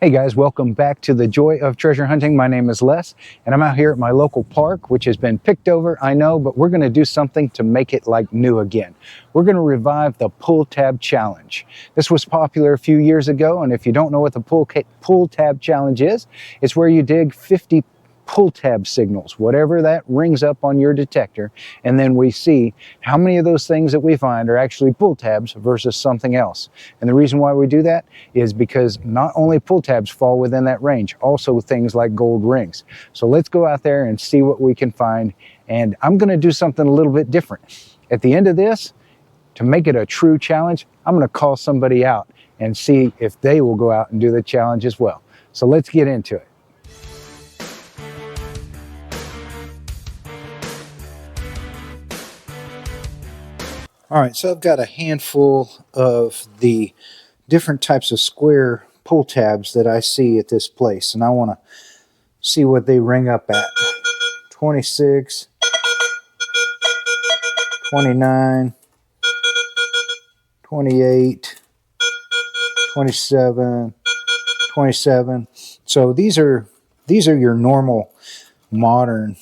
Hey guys, welcome back to the Joy of Treasure Hunting. My name is Les, and I'm out here at my local park, which has been picked over, I know, but we're going to do something to make it like new again. We're going to revive the pull tab challenge. This was popular a few years ago, and if you don't know what the pull tab challenge is, it's where you dig 50 pull tab signals, whatever that rings up on your detector, and then we see how many of those things that we find are actually pull tabs versus something else. And the reason why we do that is because not only pull tabs fall within that range, also things like gold rings. So let's go out there and see what we can find, and I'm going to do something a little bit different. At the end of this, to make it a true challenge, I'm going to call somebody out and see if they will go out and do the challenge as well. So let's get into it. All right, so I've got a handful of the different types of square pull tabs that I see at this place, and I want to see what they ring up at. 26, 29, 28, 27, 27. So these are your normal modern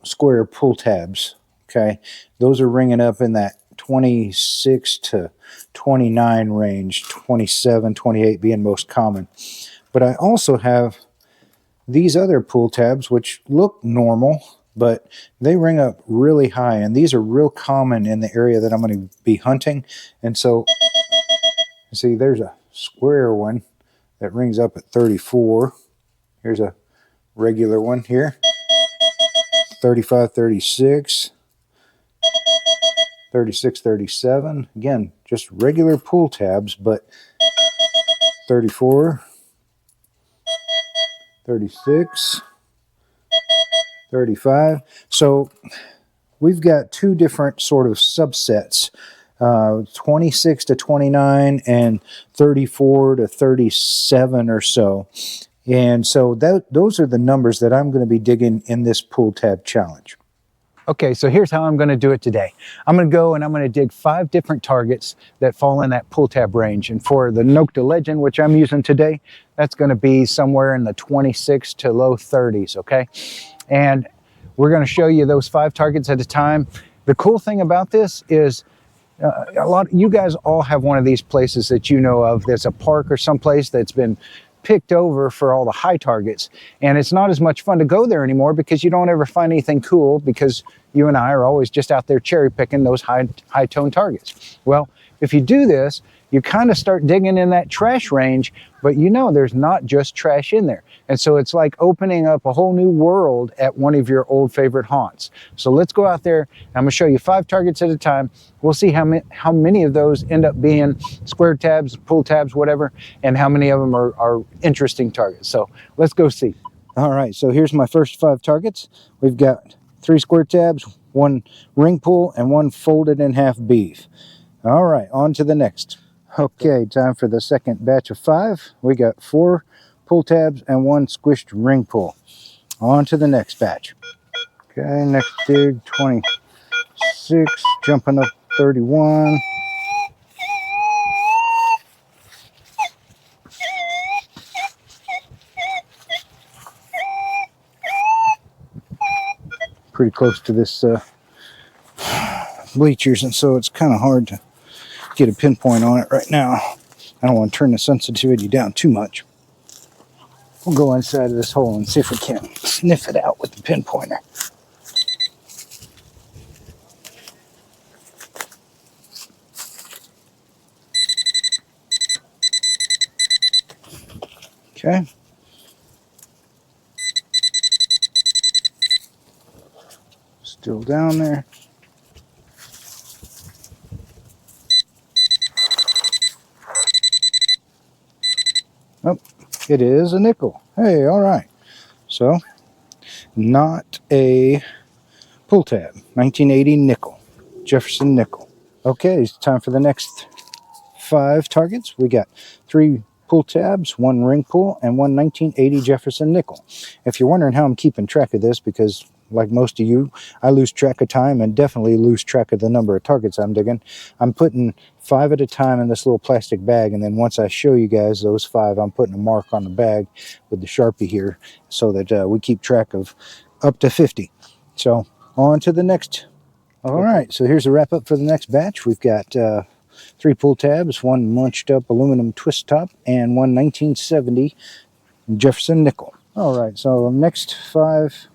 square pull tabs. Okay, those are ringing up in that 26 to 29 range, 27, 28 being most common. But I also have these other pull tabs which look normal, but they ring up really high, and these are real common in the area that I'm going to be hunting. And so, see, there's a square one that rings up at 34. Here's a regular one here, 35, 36. 36, 37. Again, just regular pull tabs, but 34, 36, 35. So we've got two different sort of subsets, 26 to 29 and 34 to 37 or so. And so those are the numbers that I'm going to be digging in this pull tab challenge. Okay, so here's how I'm going to do it today. I'm going to go and I'm going to dig 5 different targets that fall in that pull tab range. And for the Nocta Legend, which I'm using today, that's going to be somewhere in the 26 to low 30s, okay? And we're going to show you those 5 targets at a time. The cool thing about this is you guys all have one of these places that you know of. There's a park or someplace that's been picked over for all the high targets, and it's not as much fun to go there anymore because you don't ever find anything cool, because you and I are always just out there cherry picking those high tone targets. Well, if you do this, you kind of start digging in that trash range, but you know there's not just trash in there. And so it's like opening up a whole new world at one of your old favorite haunts. So let's go out there, and I'm going to show you 5 targets at a time. We'll see how many of those end up being square tabs, pull tabs, whatever, and how many of them are interesting targets. So let's go see. All right, so here's my first 5 targets. We've got 3 square tabs, 1 ring pull, and 1 folded in half beef. All right, on to the next. Okay, time for the second batch of 5. We got 4 pull tabs and 1 squished ring pull. On to the next batch. Okay, next dig, 26, jumping up 31. Pretty close to this bleachers, and so it's kind of hard to get a pinpoint on it right now. I don't want to turn the sensitivity down too much. We'll go inside of this hole and see if we can sniff it out with the pinpointer. Okay. Still down there. Oh, it is a nickel. Hey, all right. So, not a pull tab. 1980 nickel. Jefferson nickel. Okay, it's time for the next 5 targets. We got 3 pull tabs, 1 ring pull, and 1 1980 Jefferson nickel. If you're wondering how I'm keeping track of this, because like most of you, I lose track of time and definitely lose track of the number of targets I'm digging. I'm putting 5 at a time in this little plastic bag, and then once I show you guys those 5, I'm putting a mark on the bag with the Sharpie here so that we keep track of up to 50. So on to the next. All right, so here's a wrap up for the next batch. We've got 3 pull tabs, 1 munched up aluminum twist top, and 1 1970 Jefferson nickel. All right, so next 5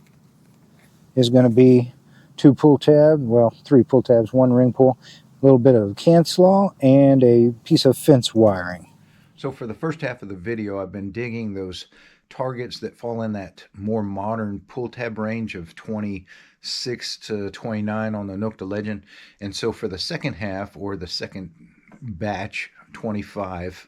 is going to be 2 pull tabs, well, 3 pull tabs, 1 ring pull, a little bit of can slaw, and a piece of fence wiring. So for the first half of the video, I've been digging those targets that fall in that more modern pull tab range of 26 to 29 on the Nook to Legend. And so for the second half, or the second batch, 25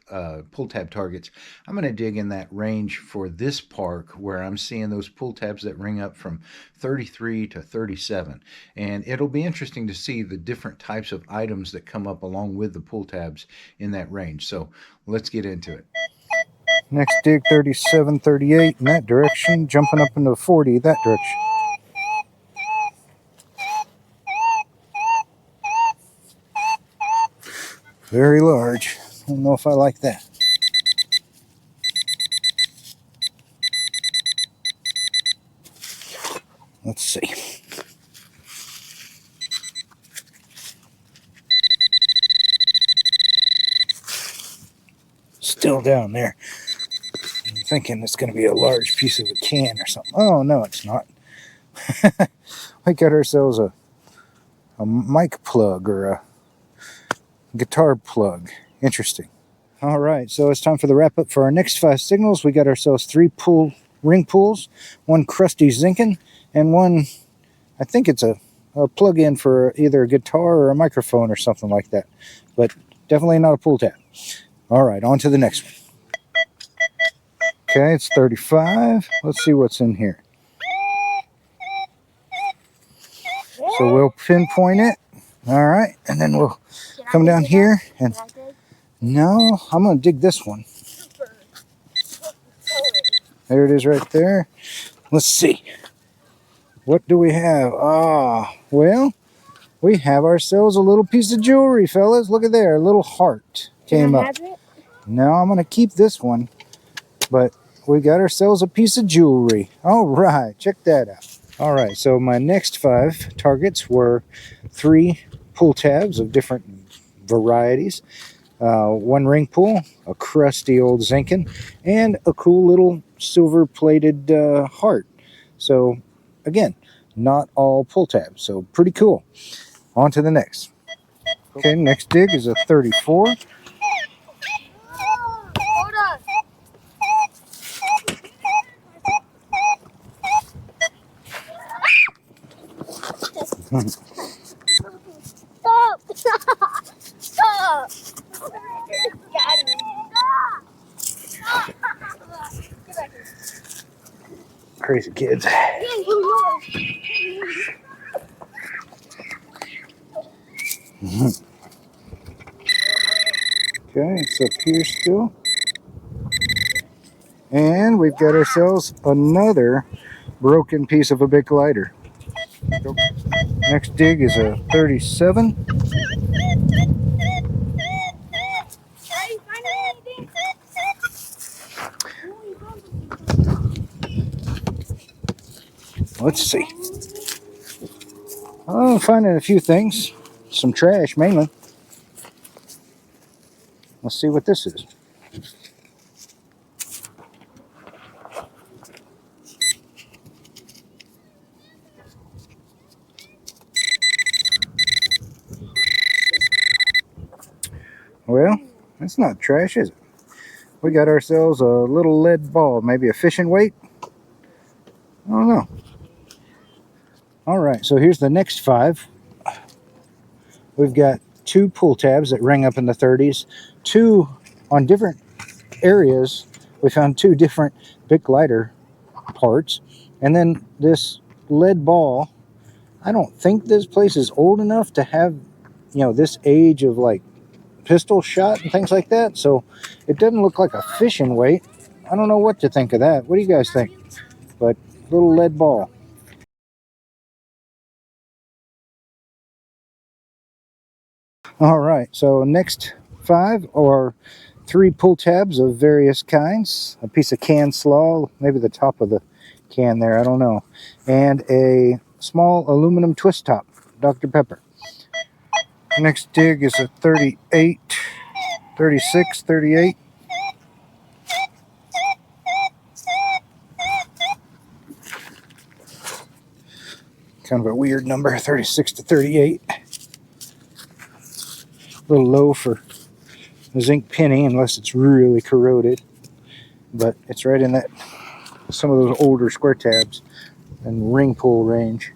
pull tab targets, I'm going to dig in that range for this park, where I'm seeing those pull tabs that ring up from 33 to 37. And it'll be interesting to see the different types of items that come up along with the pull tabs in that range. So let's get into it. Next dig 37, 38 in that direction, jumping up into 40 that direction. Very large. I don't know if I like that. Let's see. Still down there. I'm thinking it's going to be a large piece of a can or something. Oh, no, it's not. We got ourselves a mic plug or a guitar plug. Interesting. All right, so it's time for the wrap up for our next 5 signals. We got ourselves 3 ring pulls, 1 crusty Zinkin, and 1, I think it's a plug-in for either a guitar or a microphone or something like that, but definitely not a pull tab. All right, on to the next one. Okay, it's 35. Let's see what's in here. So we'll pinpoint it. All right, and then we'll come down here and... No, I'm going to dig this one. There it is right there. Let's see. What do we have? Ah, well, we have ourselves a little piece of jewelry, fellas. Look at there. A little heart came up. No, I'm going to keep this one. But we got ourselves a piece of jewelry. All right, check that out. All right, so my next 5 targets were 3 pull tabs of different varieties. 1 ring pull, a crusty old Zinkin, and a cool little silver-plated heart. So, again, not all pull tabs, so pretty cool. On to the next. Okay, next dig is a 34. Stop! Stop! Crazy kids. Okay, it's up here still. And we've got ourselves another broken piece of a big lighter. Next dig is a 37. Let's see. Oh, I'm finding a few things. Some trash, mainly. Let's see what this is. Well, it's not trash, is it? We got ourselves a little lead ball, maybe a fishing weight. I don't know. All right, so here's the next 5. We've got 2 pull tabs that ring up in the 30s. 2 on different areas. We found 2 different big lighter parts. And then this lead ball. I don't think this place is old enough to have, this age of like pistol shot and things like that. So it doesn't look like a fishing weight. I don't know what to think of that. What do you guys think? But little lead ball. All right, so next 5 are 3 pull tabs of various kinds, a piece of canned slaw, maybe the top of the can there, I don't know, and a small aluminum twist top, Dr. Pepper. Next dig is a 38, 36, 38. Kind of a weird number, 36 to 38. A little low for a zinc penny unless it's really corroded. But it's right in that some of those older square tabs and ring pull range.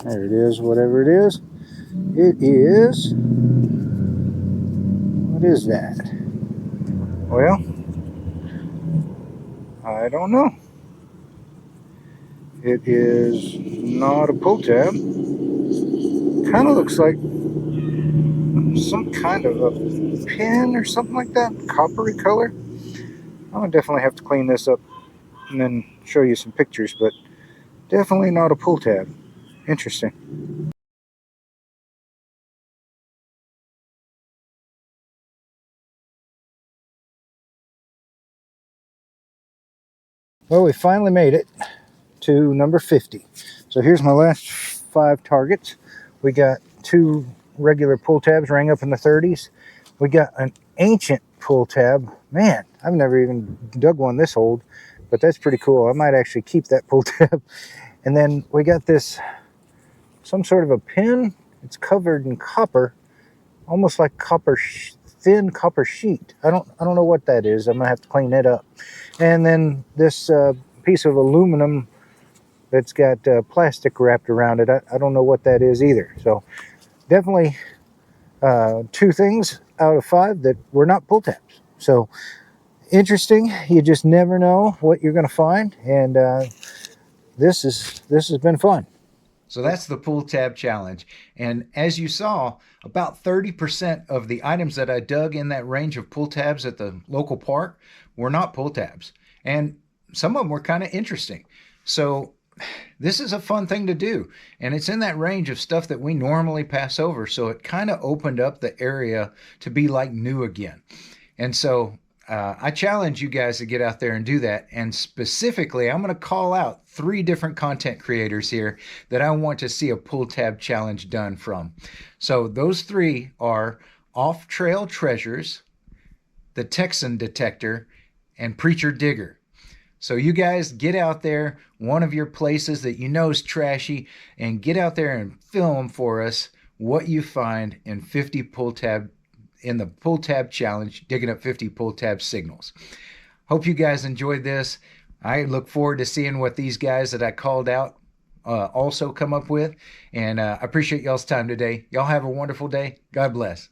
There it is, whatever it is. It is... What is that? Well, I don't know. It is not a pull tab. Kind of looks like some kind of a pin or something like that. Coppery color. I'm gonna definitely have to clean this up and then show you some pictures, but definitely not a pull tab. Interesting. Well, we finally made it to number 50. So here's my last 5 targets. We got 2 regular pull tabs rang up in the 30s. We got an ancient pull tab. Man, I've never even dug one this old, but that's pretty cool. I might actually keep that pull tab. And then we got this, some sort of a pin. It's covered in copper, almost like thin copper sheet. I don't know what that is. I'm gonna have to clean that up. And then this piece of aluminum that's got plastic wrapped around it. I don't know what that is either. So definitely 2 things out of 5 that were not pull tabs. So interesting. You just never know what you're going to find, and this has been fun. So that's the pull tab challenge. And as you saw, about 30% of the items that I dug in that range of pull tabs at the local park were not pull tabs. And some of them were kind of interesting. So this is a fun thing to do. And it's in that range of stuff that we normally pass over. So it kind of opened up the area to be like new again. And so I challenge you guys to get out there and do that. And specifically, I'm going to call out 3 different content creators here that I want to see a pull tab challenge done from. So those 3 are Off Trail Treasures, The Texan Detector, and Preacher Digger. So you guys get out there, one of your places that you know is trashy, and get out there and film for us what you find in the pull tab challenge, digging up 50 pull tab signals. Hope you guys enjoyed this. I look forward to seeing what these guys that I called out also come up with. And I appreciate y'all's time today. Y'all have a wonderful day. God bless.